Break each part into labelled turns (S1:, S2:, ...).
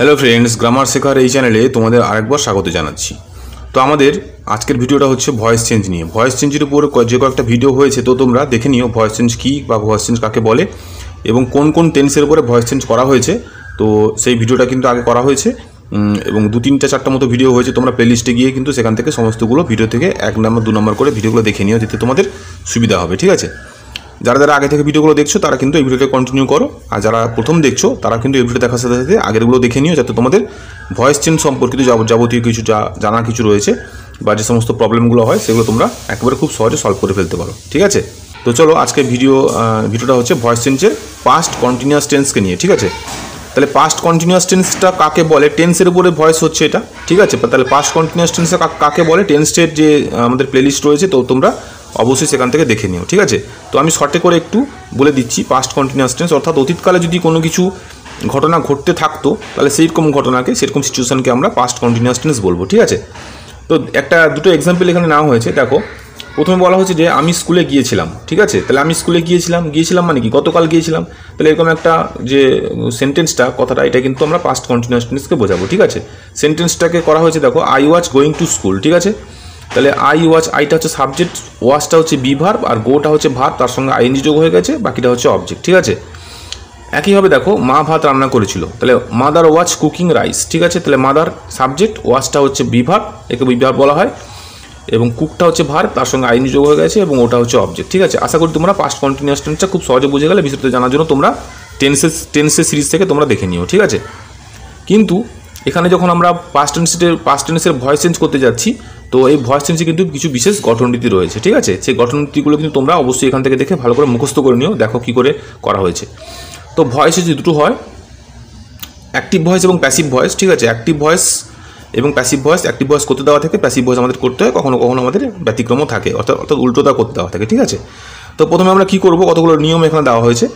S1: Hello friends, grammar শেখার এই চ্যানেলে তোমাদের আরেকবার স্বাগত জানাচ্ছি। তো আমাদের আজকের ভিডিওটা হচ্ছে ভয়েস চেঞ্জ নিয়ে। ভয়েস চেঞ্জের উপর যে কয়েকটা ভিডিও হয়েছে, তো তোমরা দেখে নিও ভয়েস চেঞ্জ কী বা ভয়েস চেঞ্জ কাকে বলে এবং কোন কোন টেন্সের উপরে ভয়েস চেঞ্জ করা হয়েছে। তো সেই ভিডিওটা কিন্তু আগে করা হয়েছে এবং 2-3-4টা মতো ভিডিও হয়েছে। তোমরা প্লেলিস্টে গিয়ে কিন্তু সেখান থেকে সমস্তগুলো ভিডিও থেকে 1 নম্বর 2 নম্বর করে ভিডিওগুলো দেখে নিও, যাতে তোমাদের সুবিধা হবে। ঠিক আছে, যারা যারা আগে থেকে ভিডিওগুলো দেখছো তারা কিন্তু এই ভিডিওটা কন্টিনিউ করো, আর যারা প্রথম দেখছো তারা কিন্তু এই ভিডিও দেখার সাথে সাথে আগেরগুলো দেখে নিও, যাতে তোমাদের ভয়েস চেঞ্জ সম্পর্কিত যাবতীয় কিছু জানা কিছু রয়েছে বা যে সমস্ত প্রবলেমগুলো হয় সেগুলো তোমরা একেবারে খুব সহজে সলভ করে ফেলতে পারো। ঠিক আছে, তো চলো আজকে ভিডিওটা হচ্ছে ভয়েস চেঞ্জের পাস্ট কন্টিনিউয়াস টেন্সকে নিয়ে। ঠিক আছে, তাহলে পাস্ট কন্টিনিউয়াস টেন্সটা কাকে বলে? টেন্সের উপরে ভয়েস হচ্ছে এটা। ঠিক আছে, তাহলে পাস্ট কন্টিনিউয়াস টেন্সটা কাকে বলে? টেন্সের যে আমাদের প্লেলিস্ট রয়েছে, তো তোমরা অবশ্যই সেখান থেকে দেখে নিও। ঠিক আছে, তো আমি শর্টে করে একটু বলে দিচ্ছি। পাস্ট কন্টিনিউয়াস টেন্স অর্থাৎ অতীতকালে যদি কোনো কিছু ঘটনা ঘটতে থাকতো, তাহলে সেইরকম ঘটনাকে, সেরকম সিচুয়েশনকে আমরা পাস্ট কন্টিনিউয়াস টেন্স বলবো। ঠিক আছে, তো দুটো এক্সাম্পল এখানে নেওয়া হয়েছে। দেখো, প্রথমে বলা হচ্ছে যে আমি স্কুলে গিয়েছিলাম। ঠিক আছে, তাহলে আমি স্কুলে গিয়েছিলাম মানে কি? গতকাল গিয়েছিলাম। তাহলে এরকম একটা যে সেন্টেন্সটা, কথাটা, এটা কিন্তু আমরা পাস্ট কন্টিনিউয়াস টেন্সকে বোঝাবো। ঠিক আছে, সেন্টেন্সটাকে করা হয়েছে, দেখো, I was going to school. ঠিক আছে, তাহলে আইটা হচ্ছে সাবজেক্ট, ওয়াজটা হচ্ছে বি ভার্ব, আর গোটা হচ্ছে ভার্ব, তার সঙ্গে আইএনজি যোগ হয়ে গেছে, বাকিটা হচ্ছে অবজেক্ট। ঠিক আছে, একইভাবে দেখো, মা ভাত রান্না করেছিল। তাহলে মাদার ওয়াজ কুকিং রাইস। ঠিক আছে, তাহলে মাদার সাবজেক্ট, ওয়াজটা হচ্ছে বি ভার্ব, একে বি ভার্ব বলা হয়, এবং কুকটা হচ্ছে ভার্ব, তার সঙ্গে আইএনজি যোগ হয়ে গেছে, এবং ওটা হচ্ছে অবজেক্ট। ঠিক আছে, আশা করি তোমরা পাস্ট কন্টিনিউয়াস টেন্সটা খুব সহজে বুঝে গেলে। বিস্তারিত জানার জন্য তোমরা টেন্সের সিরিজ থেকে তোমরা দেখে নিও। ঠিক আছে, কিন্তু এখানে যখন আমরা পাস্ট টেন্সের ভয়েস চেঞ্জ করতে যাচ্ছি, তো এই ভয়েস চেঞ্জে কিন্তু কিছু বিশেষ গঠনরীতি রয়েছে। ঠিক আছে, সেই গঠনরীতিগুলো কিন্তু তোমরা অবশ্যই এখান থেকে দেখে ভালো করে মুখস্থ করে নিও। দেখো কী করে করা হয়েছে। তো ভয়েসে যে দুটো হয়, অ্যাক্টিভ ভয়েস এবং প্যাসিভ ভয়েস। ঠিক আছে, অ্যাক্টিভ ভয়েস এবং প্যাসিভ ভয়েস। অ্যাক্টিভ ভয়েস করতে দেওয়া থাকে, প্যাসিভ ভয়েস আমাদের করতে হয়, কখনো কখনো আমাদের ব্যতিক্রমও থাকে, অর্থাৎ উল্টোটা করতে দেওয়া থাকে। ঠিক আছে, তো প্রথমে আমরা কী করবো, কতগুলো নিয়ম এখানে দেওয়া হয়েছে।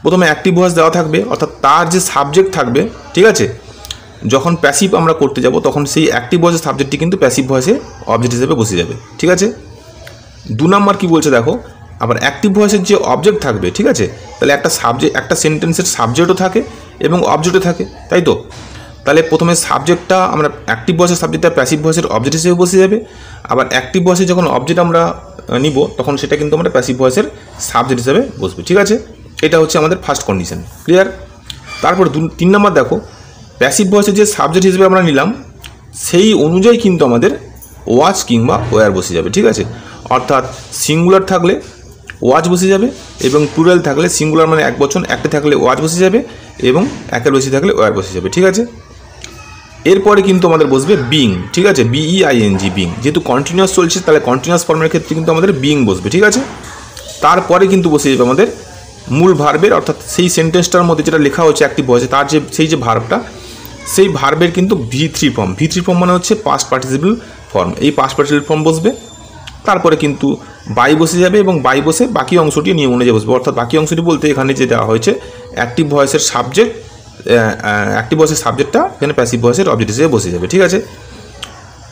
S1: প্রথমে অ্যাক্টিভ ভয়েস দেওয়া থাকবে, অর্থাৎ তার যে সাবজেক্ট থাকবে। ঠিক আছে, যখন প্যাসিভ আমরা করতে যাব, তখন সেই অ্যাক্টিভ ভয়েসের সাবজেক্টটি কিন্তু প্যাসিভ ভয়েসে অবজেক্ট হিসেবে বসে যাবে। ঠিক আছে, 2 নম্বর কী বলছে দেখো, আবার অ্যাক্টিভ ভয়েসের যে অবজেক্ট থাকবে। ঠিক আছে, তাহলে একটা সেন্টেন্সের সাবজেক্টও থাকে এবং অবজেক্টও থাকে, তাই তো? তাহলে প্রথমে সাবজেক্টটা আমরা অ্যাক্টিভ ভয়েসের সাবজেক্টটা প্যাসিভ ভয়েসের অবজেক্ট হিসেবে বসে যাবে, আবার অ্যাক্টিভ ভয়েসে যখন অবজেক্ট আমরা নিব, তখন সেটা কিন্তু আমরা প্যাসিভ ভয়েসের সাবজেক্ট হিসেবে বসবে। ঠিক আছে, এটা হচ্ছে আমাদের ফার্স্ট কন্ডিশন। ক্লিয়ার? তারপর 3 নম্বর দেখো, প্যাসিভ ভয়েসের যে সাবজেক্ট হিসেবে আমরা নিলাম, সেই অনুযায়ী কিন্তু আমাদের ওয়াচ কিংবা ওয়্যার বসে যাবে। ঠিক আছে, অর্থাৎ সিঙ্গুলার থাকলে ওয়াচ বসে যাবে, এবং প্লুরাল থাকলে, সিঙ্গুলার মানে এক বচন, একটা থাকলে ওয়াচ বসে যাবে, এবং একের বেশি থাকলে ওয়্যার বসে যাবে। ঠিক আছে, এরপরে কিন্তু আমাদের বসবে বিং। ঠিক আছে, বিইআইএনজি, বিং। যেহেতু কন্টিনিউয়াস চলছে, তাহলে কন্টিনিউয়াস ফর্মের ক্ষেত্রে কিন্তু আমাদের বিং বসবে। ঠিক আছে, তারপরে কিন্তু বসে যাবে আমাদের মূল ভার্বের, অর্থাৎ সেই সেন্টেন্সটার মধ্যে যেটা লেখা হচ্ছে অ্যাক্টিভ ভয়েসে, তার সেই যে ভার্বটা, সেই ভার্বের কিন্তু V3 ফর্ম। V3 ফর্ম মানে হচ্ছে পাস্ট পার্টিসিপল ফর্ম। এই পাস্ট পার্টিসিপল ফর্ম বসবে, তারপরে কিন্তু বাই বসে যাবে, এবং বাই বসে বাকি অংশটি নিয়ম অনুযায়ী বসবে। অর্থাৎ বাকি অংশটি বলতে এখানে যে দেওয়া হয়েছে অ্যাক্টিভ ভয়েসের সাবজেক্টটা এখানে প্যাসিভ ভয়েসের অবজেক্ট হিসেবে বসে যাবে। ঠিক আছে,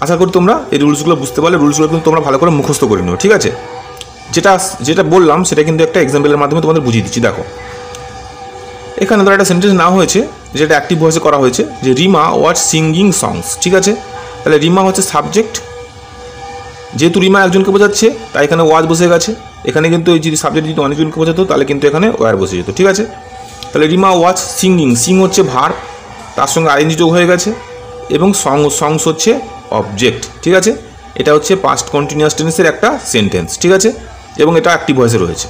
S1: আশা করি তোমরা এই রুলসগুলো বুঝতে পারলে। রুলসগুলো কিন্তু তোমরা ভালো করে মুখস্থ করে নিও। ঠিক আছে, যেটা বললাম সেটা কিন্তু একটা এক্সাম্পলের মাধ্যমে তোমাদের বুঝিয়ে দিচ্ছি। দেখো, এখানে ধরো একটা সেন্টেন্স নেওয়া হয়েছে, যেটা অ্যাক্টিভ ভয়েসে করা হয়েছে, যে রিমা ওয়াজ সিঙ্গিং সংস। ঠিক আছে, তাহলে রিমা হচ্ছে সাবজেক্ট, যেহেতু রিমা একজনকে বোঝাচ্ছে তাই এখানে ওয়াজ বসে গেছে। এখানে কিন্তু এই যদি সাবজেক্ট যদি অনেকজনকে বোঝাতো, তাহলে কিন্তু এখানে ওয়্যার বসে যেত। ঠিক আছে, তাহলে রিমা ওয়াজ সিঙ্গিং, সিং হচ্ছে ভার্ব, তার সঙ্গে আইএনজি যোগ হয়ে গেছে, এবং সংস হচ্ছে অবজেক্ট। ঠিক আছে, এটা হচ্ছে পাস্ট কন্টিনিউয়াস টেন্সের একটা সেন্টেন্স। ঠিক আছে, এবং এটা অ্যাক্টিভ ভয়েসে রয়েছে।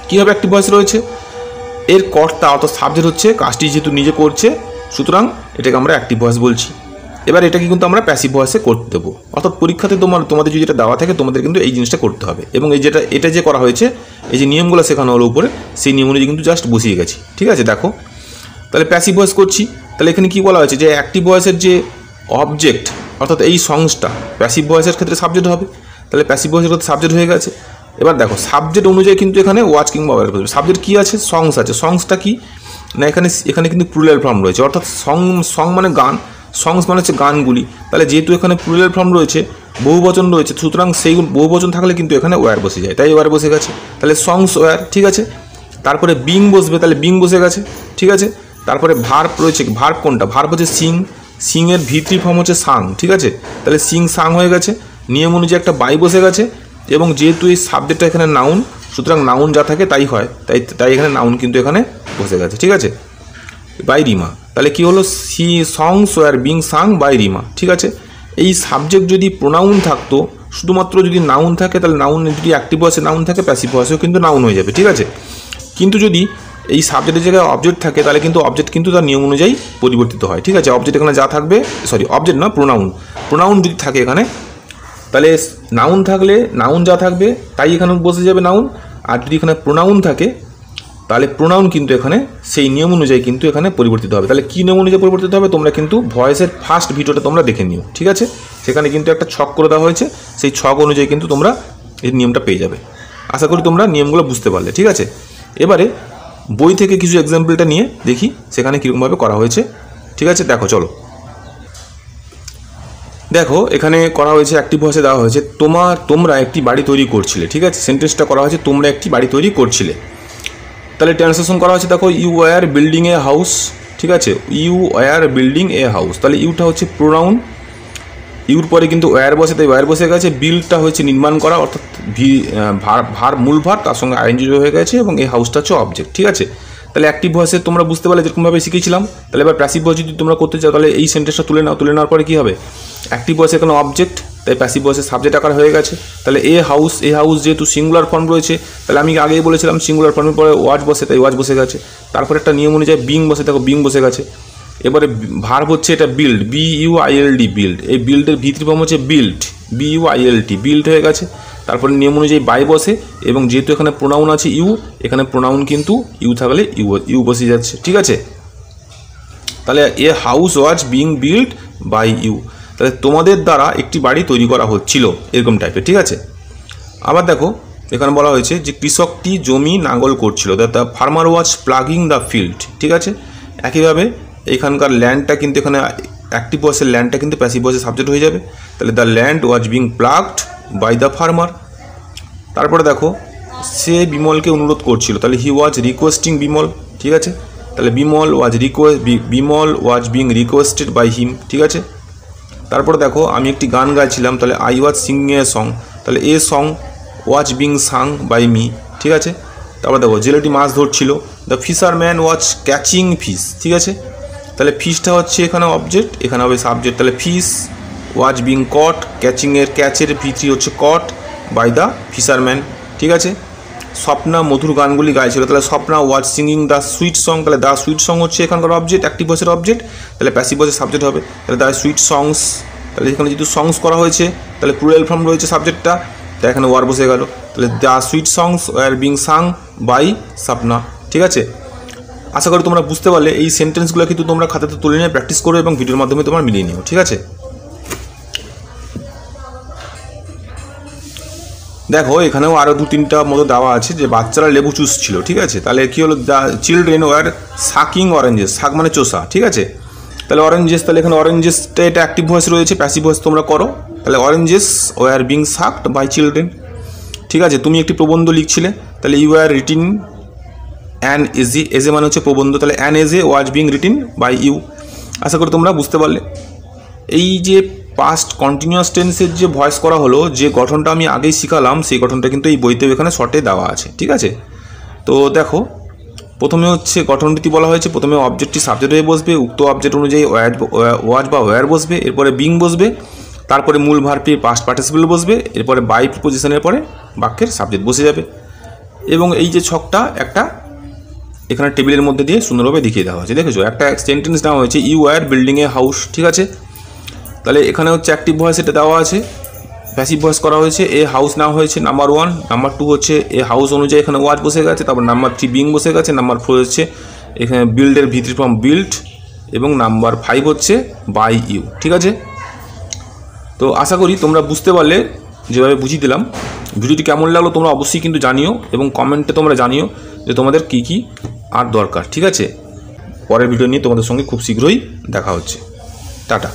S1: কীভাবে অ্যাক্টিভ ভয়েসে রয়েছে? এর কর্তা অর্থাৎ সাবজেক্ট হচ্ছে কাজটি যেহেতু নিজে করছে, সুতরাং এটাকে আমরা অ্যাক্টিভ ভয়েস বলছি। এবার এটাকে কিন্তু আমরা প্যাসিভ ভয়েসে করতে দেবো, অর্থাৎ পরীক্ষাতে তোমাদের যদি যেটা দেওয়া থাকে, তোমাদের কিন্তু এই জিনিসটা করতে হবে। এবং এটা যে করা হয়েছে, এই যে নিয়মগুলো শেখানো হলো উপরে, সেই নিয়ম অনুযায়ী কিন্তু জাস্ট বসিয়ে গেছি। ঠিক আছে, দেখো, তাহলে প্যাসিভ ভয়েস করছি। তাহলে এখানে কী বলা হয়েছে, যে অ্যাক্টিভ ভয়েসের যে অবজেক্ট, অর্থাৎ এই সংসটা প্যাসিভ ভয়েসের ক্ষেত্রে সাবজেক্ট হবে। তাহলে প্যাসিভ ভয়েসের ক্ষেত্রে সাবজেক্ট হয়ে গেছে। এবার দেখো, সাবজেক্ট অনুযায়ী কিন্তু এখানে ওয়াচ কিংবা ওয়্যার বসবে। সাবজেক্ট কী আছে? সংস আছে। সংসটা কি না, এখানে কিন্তু প্লুরাল ফর্ম রয়েছে, অর্থাৎ সং মানে গান, সংস মানে হচ্ছে গানগুলি। তাহলে যেহেতু এখানে প্লুরাল ফর্ম রয়েছে, বহুবচন রয়েছে, সুতরাং সেই বহুবচন থাকলে কিন্তু এখানে ওয়্যার বসে যায়, তাই ওয়্যার বসে গেছে। তাহলে সংস ওয়্যার। ঠিক আছে, তারপরে বিং বসবে, তাহলে বিং বসে গেছে। ঠিক আছে, তারপরে ভার্ব রয়েছে, ভার্ব কোনটা, ভার্ব হচ্ছে সিং, সিং এর ভিত্তি ফর্ম হচ্ছে সাং, ঠিক আছে। তাহলে সিং সাং হয়ে গেছে, নিয়ম অনুযায়ী একটা বাই বসে গেছে, এবং যেহেতু এই সাবজেক্টটা এখানে নাউন, সুতরাং নাউন যা থাকে তাই হয়, তাই এখানে নাউন কিন্তু এখানে বসে গেছে, ঠিক আছে, বাই রিমা। তাহলে কি হলো, see songs were being sung by Rima, ঠিক আছে। এই সাবজেক্ট যদি প্রোনাউন থাকতো, শুধুমাত্র যদি নাউন থাকে তাহলে নাউন, যদি অ্যাক্টিভ ভয়েসে নাউন থাকে প্যাসিভ ভয়েসেও কিন্তু নাউন হয়ে যাবে, ঠিক আছে। কিন্তু যদি এই সাবজেক্টের জায়গায় অবজেক্ট থাকে তাহলে কিন্তু অবজেক্ট কিন্তু তার নিয়ম অনুযায়ী পরিবর্তিত হয়, ঠিক আছে। অবজেক্ট এখানে যা থাকবে, সরি অবজেক্ট না, প্রোনাউন যদি থাকে এখানে, তাহলে নাউন থাকলে নাউন যা থাকবে তাই এখানে বসে যাবে নাউন, আর যদি এখানে প্রোনাউন থাকে তাহলে প্রোনাউন কিন্তু এখানে সেই নিয়ম অনুযায়ী কিন্তু এখানে পরিবর্তিত হবে। তাহলে কী নিয়ম অনুযায়ী পরিবর্তিত হবে তোমরা কিন্তু ভয়েসের ফার্স্ট ভিডিওটা তোমরা দেখে নিও, ঠিক আছে। সেখানে কিন্তু একটা ছক করে দেওয়া হয়েছে, সেই ছক অনুযায়ী কিন্তু তোমরা এই নিয়মটা পেয়ে যাবে। আশা করি তোমরা নিয়মগুলো বুঝতে পারলে, ঠিক আছে। এবারে বই থেকে কিছু এক্সাম্পলটা নিয়ে দেখি সেখানে কীরকমভাবে করা হয়েছে, ঠিক আছে। দেখো চলো, দেখো এখানে করা হয়েছে, অ্যাক্টিভ ভয়েসে দেওয়া হয়েছে তোমরা একটি বাড়ি তৈরি করছিলে, ঠিক আছে। সেন্টেন্সটা করা হয়েছে তোমরা একটি বাড়ি তৈরি করছিলে। তাহলে ট্রান্সলেশন করা হয়েছে, দেখো you were building a house, ঠিক আছে, you were building a house. তাহলে ইউটা হচ্ছে প্রোনাউন, ইউর পরে কিন্তু ওয়ার বসে, তাই ওয়ার বসে গেছে। বিল্ডটা হচ্ছে নির্মাণ করা, অর্থাৎ মূল ভার, তার সঙ্গে আইএনজি হয়ে গেছে, এবং এই হাউসটা হচ্ছে অবজেক্ট, ঠিক আছে। তাহলে অ্যাক্টিভ ভয়েসে তোমরা বুঝতে পারলে যেরকমভাবে শিখেছিলাম। তাহলে এবার প্যাসিভ ভয়েস যদি তোমরা করতে চাও তাহলে এই সেন্টেন্সটা তুলে নেওয়ার পরে কী হবে, অ্যাক্টিভ ভয়েসে এখানে অবজেক্ট, তাই প্যাসিভ ভয়েসে সাবজেক্ট আকার হয়ে গেছে। তাহলে এ হাউস যেহেতু সিঙ্গুলার ফর্ম রয়েছে, তাহলে আমি আগেই বলেছিলাম সিঙ্গুলার ফর্মের পরে ওয়াচ বসে, তাই ওয়াচ বসে গেছে। তারপরে একটা নিয়ম অনুযায়ী বিং বসে, দেখো বিং বসে গেছে। এবারে ভার্ব হচ্ছে এটা বিল্ড, BUILD বিল্ড, এই বিল্ডের ভিতরি ফর্ম হচ্ছে বিল্ড, BUILT বিল্ড হয়ে গেছে। তারপরে নিয়ম অনুযায়ী বাই বসে, এবং যেহেতু এখানে প্রোনাউন আছে ইউ, এখানে প্রোনাউন কিন্তু ইউ থাকলে ইউ বসে যাচ্ছে, ঠিক আছে। তাহলে a house was being build by you, তাহলে তোমাদের দ্বারা একটি বাড়ি তৈরি করা হচ্ছিল, এরকম টাইপের, ঠিক আছে। আবার দেখো এখানে বলা হয়েছে যে কৃষকটি জমি নাঙ্গল করছিল, the farmer was plugging the field, ঠিক আছে। একইভাবে এখানকার ল্যান্ডটা কিন্তু এখানে অ্যাক্টিভ ভয়েসের ল্যান্ডটা কিন্তু প্যাসিভ ভয়েসের সাবজেক্ট হয়ে যাবে। তাহলে the land was being plugged by the farmer. তারপরে দেখো সে বিমলকে অনুরোধ করছিল, তাহলে হি ওয়াজ রিকোয়েস্টিং বিমল, ঠিক আছে। তাহলে Bimal was being requested by him, ঠিক আছে। তারপরে দেখো আমি একটি গান গাইছিলাম, তাহলে I was singing a song, তাহলে a song was being sung by me, ঠিক আছে। তারপর দেখো জেলেটি মাছ ধরছিল, the fisherman was catching fish, ঠিক আছে। তাহলে ফিশটা হচ্ছে এখানে অবজেক্ট, এখানে হবে সাবজেক্ট। তাহলে ফিশ ওয়াজ বিং কট, ক্যাচের ভিত্তি হচ্ছে কট বাই দ্য ফিশারম্যান, ঠিক আছে। স্বপ্না মধুর গানগুলি গাইছিল, তাহলে স্বপ্না ওয়াজ সিঙ্গিং দ্য সুইট সং, তাহলে দ্য সুইট সং হচ্ছে এখানকার অবজেক্ট, অ্যাক্টিভ ভয়েসের অবজেক্ট, তাহলে প্যাসিভ ভয়েসের সাবজেক্ট হবে। তাহলে দ্য সুইট সংস, তাহলে এখানে যেহেতু সংস করা হয়েছে তাহলে প্লুরাল ফর্ম রয়েছে সাবজেক্টটা, তাই এখানে ওয়ার বসে গেল। তাহলে the sweet songs were being sung by Swapna, ঠিক আছে। আশা করি তোমরা বুঝতে পারলে। এই সেন্টেন্সগুলো কিন্তু তোমরা খাতাতে তুলে নিয়ে প্র্যাকটিস করো এবং ভিডিওর মাধ্যমে তোমরা মিলিয়ে নিও, ঠিক আছে। দেখো এখানেও আরও 2-3টা মতো দেওয়া আছে যে বাচ্চারা লেবু চুষছিল, ঠিক আছে। তাহলে কী হলো, the children were sucking oranges, শাক মানে চোষা, ঠিক আছে। তাহলে অরেঞ্জেস, তাহলে এখানে অরেঞ্জেসটা এটা অ্যাক্টিভ ভয়েস রয়েছে, প্যাসিভ ভয়েস তোমরা করো। তাহলে oranges were being sucked by children, ঠিক আছে। তুমি একটি প্রবন্ধ লিখছিলে, তাহলে ইউ আর রিটিন অ্যান এজে মানে হচ্ছে প্রবন্ধ, তাহলে an essay was being written by you. আশা করি তোমরা বুঝতে পারলে। এই যে পাস্ট কন্টিনিউয়াস টেন্সের যে ভয়েস করা হলো, যে গঠনটা আমি আগেই শিখালাম সেই গঠনটা কিন্তু এই বইতেও এখানে শর্টে দেওয়া আছে, ঠিক আছে। তো দেখো প্রথমে হচ্ছে গঠনটি বলা হয়েছে, প্রথমে অবজেক্টটি সাবজেক্ট হয়ে বসবে, উক্ত অবজেক্ট অনুযায়ী ওয়াজ বা ওয়্যার বসবে, এরপরে বিং বসবে, তারপরে মূল ভার্বটির পাস্ট পার্টিসিপল বসবে, এরপরে বাই প্রিপোজিশনের পরে বাক্যের সাবজেক্ট বসে যাবে। এবং এই যে ছকটা একটা এখানে টেবিলের মধ্যে দিয়ে সুন্দরভাবে দেখিয়ে দেওয়া হয়েছে, দেখেছো। একটা সেন্টেন্স দেওয়া হয়েছে you are building a house, ঠিক আছে। তাহলে এখানে হচ্ছে অ্যাক্টিভ ভয়েস এটা দেওয়া আছে, প্যাসিভ ভয়েস করা হয়েছে, এ হাউস নেওয়া হয়েছে নাম্বার 1, নাম্বার 2 হচ্ছে এ হাউস অনুযায়ী এখানে ওয়াজ বসে গেছে, তারপর নাম্বার 3 বিং বসে গেছে, নাম্বার 4 হচ্ছে এখানে বিল্ডের ভিতরি ফর্ম বিল্ড, এবং নাম্বার 5 হচ্ছে বাই ইউ, ঠিক আছে। তো আশা করি তোমরা বুঝতে পারলে যেভাবে বুঝিয়ে দিলাম। ভিডিওটি কেমন লাগলো তোমরা অবশ্যই কিন্তু জানিও, এবং কমেন্টে তোমরা জানিও যে তোমাদের কী কী আর দরকার, ঠিক আছে। পরের ভিডিও নিয়ে তোমাদের সঙ্গে খুব শীঘ্রই দেখা হচ্ছে। টাটা।